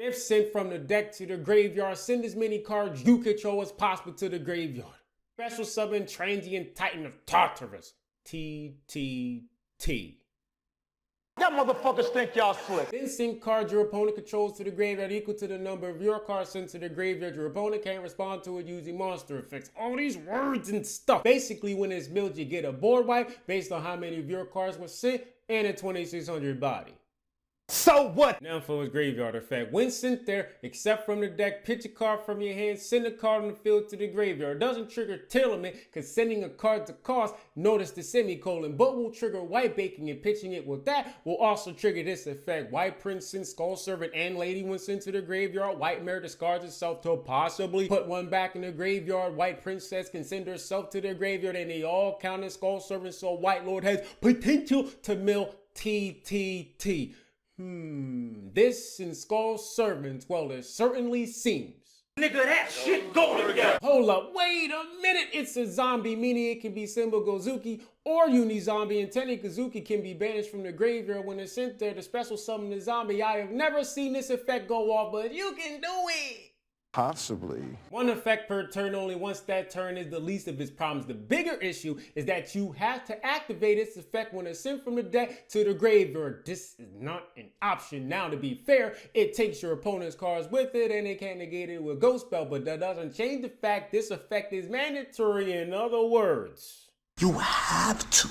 If sent from the deck to the graveyard, send as many cards you control as possible to the graveyard. Special summon Transient Titan of Tartarus. TTT. Y'all motherfuckers think y'all slick. Then send cards your opponent controls to the graveyard equal to the number of your cards sent to the graveyard. Your opponent can't respond to it using monster effects. All these words and stuff. Basically, when it's milled, you get a board wipe based on how many of your cards were sent and a 2600 body. So what? Now for his graveyard effect. When sent there, except from the deck, pitch a card from your hand, send a card on the field to the graveyard. It doesn't trigger tailorment because sending a card to cost, notice the semicolon, but will trigger white baking, and pitching it with that will also trigger this effect. White Prince sends Skull Servant and Lady when sent to the graveyard. White Mare discards itself to possibly put one back in the graveyard. White Princess can send herself to the graveyard, and they all count as Skull Servant, so White Lord has potential to mill TTT. This and Skull Servants, well, it certainly seems. Nigga, that shit go together. Hold up, wait a minute. It's a zombie, meaning it can be Symbol Gozuki or Uni-Zombie, and Teni Kazuki can be banished from the graveyard when it's sent there to special summon the zombie. I have never seen this effect go off, but you can do it. Possibly. One effect per turn only. Once that turn is the least of its problems. The bigger issue is that you have to activate its effect when it's sent from the deck to the graveyard. This is not an option. Now, to be fair, it takes your opponent's cards with it and it can negate it with Ghost Spell, but that doesn't change the fact this effect is mandatory. In other words, You have to.